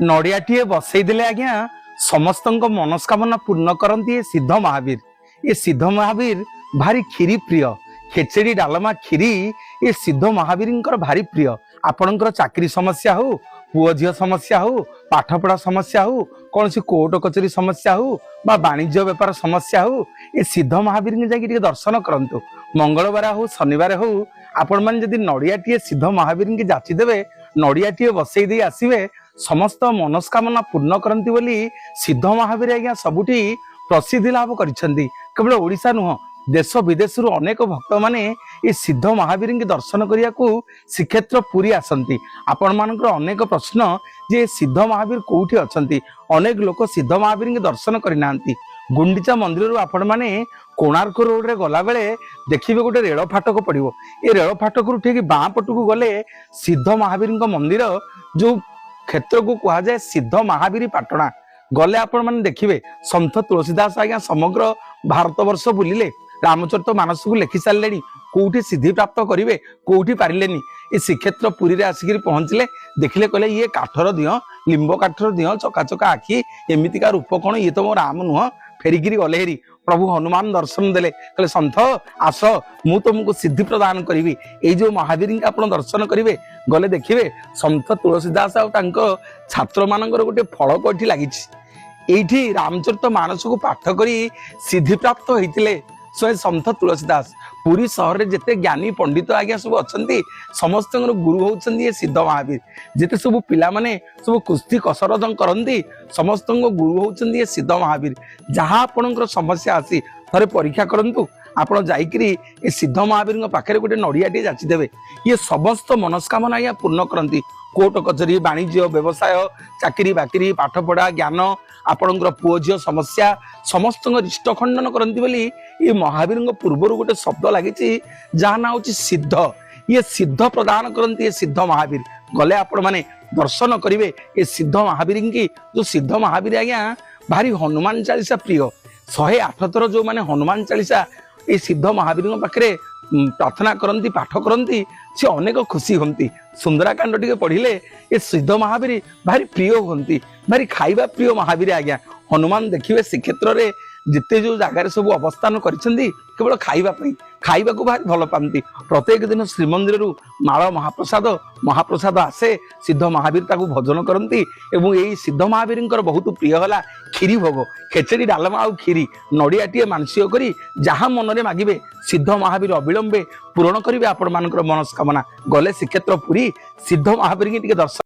नड़ियाटीए बसईदे आज्ञा समस्त मनस्कामना पूर्ण करती सिद्ध महावीर। ये सिद्ध महावीर भारी खीरी प्रिय, खेचेड़ी डालमा खीरी ये सिद्ध महावीर भारी प्रिय। आपणकर चाकरी समस्या हो, पुओ झील समस्या हो, पाठपढ़ा समस्या हो, कौन सी कोर्ट कचेरी समस्या हो बा वाणिज्य व्यापार समस्या हो, ये सिद्ध महावीर जाकि दर्शन करंतु। मंगलवार हो शनिवार हो आपण मैंने जदि नड़ियाटीए सिद्ध महावीर की जाचिदेवे, नड़ियाटीए बसई दे आसवे, समस्त मनस्कामना पूर्ण करती बोली सिद्ध महावीर आज्ञा सबुठी प्रसिद्धि लाभ करिसेंती। केवल ओडिशा नुह देश विदेश अनेक भक्त माने ये सिद्ध महावीर की दर्शन करने को श्रीक्षेत्र पुरी आसंती। आपण मानकर अनेक प्रश्न जे सिद्ध महावीर कोठी अछंती, अनेक लोक सिद्ध महावीर की दर्शन करना। गुंडीचा मंदिर आपण माने कोणार्क रोड रे गला बेले देखिबे गोटे रेल फाटक पड़िबो। ये रेल फाटक रु ठीक बाँ पटकू गले सिद्ध महावीर मंदिर जो क्षेत्र को कहा जाए सिद्ध महावीर पाटणा गले आपण माने देखिबे संत तुलसीदास आज्ञा समग्र भारत वर्ष बुलिले, रामचरित मानस को लिखि सारे, कोठी सिद्धि प्राप्त करेंगे कोठी पारिलेनी। ये श्रीक्षेत्र पुरी रे आसिक पहुंचले, देखिले कहले ये काठर दिह, लिंब काठर दिह, चका चका आखि, एमितिका रूप कौन, ये तो मो राम नुह। फेरिकी गले हेरी प्रभु हनुमान दर्शन देले, कहले संत आस मु तुमको सिद्धि प्रदान करी। ये जो महावीर आप दर्शन करेंगे गले देखिए संत तुलसीदास और छात्र मानकर गोटे फलक ये लगी, ये रामचरित मानस को पाठ करी सिद्धि प्राप्त होते स्वयं संत तुलसीदास। पुरी सहर में जिते ज्ञानी पंडित आज्ञा सब अच्छा समस्त गुरु होती सिद्ध महावीर। जिते सब पिला माने सब कुस्ती कसरत करती समस्त गुरु होती सिद्ध महावीर। जहाँ आपणकर समस्या आसी थे परीक्षा करूँ, आप जाकि सिद्ध महावीर पाखे गोटे नड़ियाटी जाचिदेवे, ये समस्त मनस्कामना आज्ञा पूर्ण करती। कोर्ट कचेरी, वाणिज्य व्यवसाय, चाकरी बाकरी, पाठपढ़ा, ज्ञान, आपणकर पुओ झील समस्या समस्त रिष्ट खंडन करती बोली ये महावीर पूर्वर गोटे शब्द लगी जहाँ ना हूँ सिद्ध। ये सिद्ध प्रदान करती सिद्ध महावीर। गले आपण माने दर्शन करेंगे ये सिद्ध महावीर की, जो सिद्ध महावीर आज्ञा भारी हनुमान चालीसा प्रिय। 108 थर जो माने हनुमान चालीसा ये सिद्ध महावीर पाखे प्रार्थना करती पाठ करती से अनेक खुशी होती। सुंदराकांड टी पढ़िले ये सिद्ध महावीर भारी प्रिय होती, भारी खाइबा प्रिय महावीर आज्ञा। हनुमान देखिए श्रीक्षेत्र में जिते जो जगार सब अवस्थान करिसेंती केवल खाइबा को भारी भल पाती। प्रत्येक दिन श्रीमंदिर माଳ महाप्रसाद आसे, सिद्ध महावीर ताकू भजन करती। एवं यही सिद्ध महावीर बहुत प्रिय है खीरी भोग, खेचेड़ी डालमा आउ खीरी। नड़ियाटीए मानसिक करी जहाँ मन में मागिबे सिद्ध महावीर अविलंबे पूरण करेंगे आपण मानकर मनस्कामना। गले श्रीक्षेत्र पुरी सिद्ध महावीर की दर्शन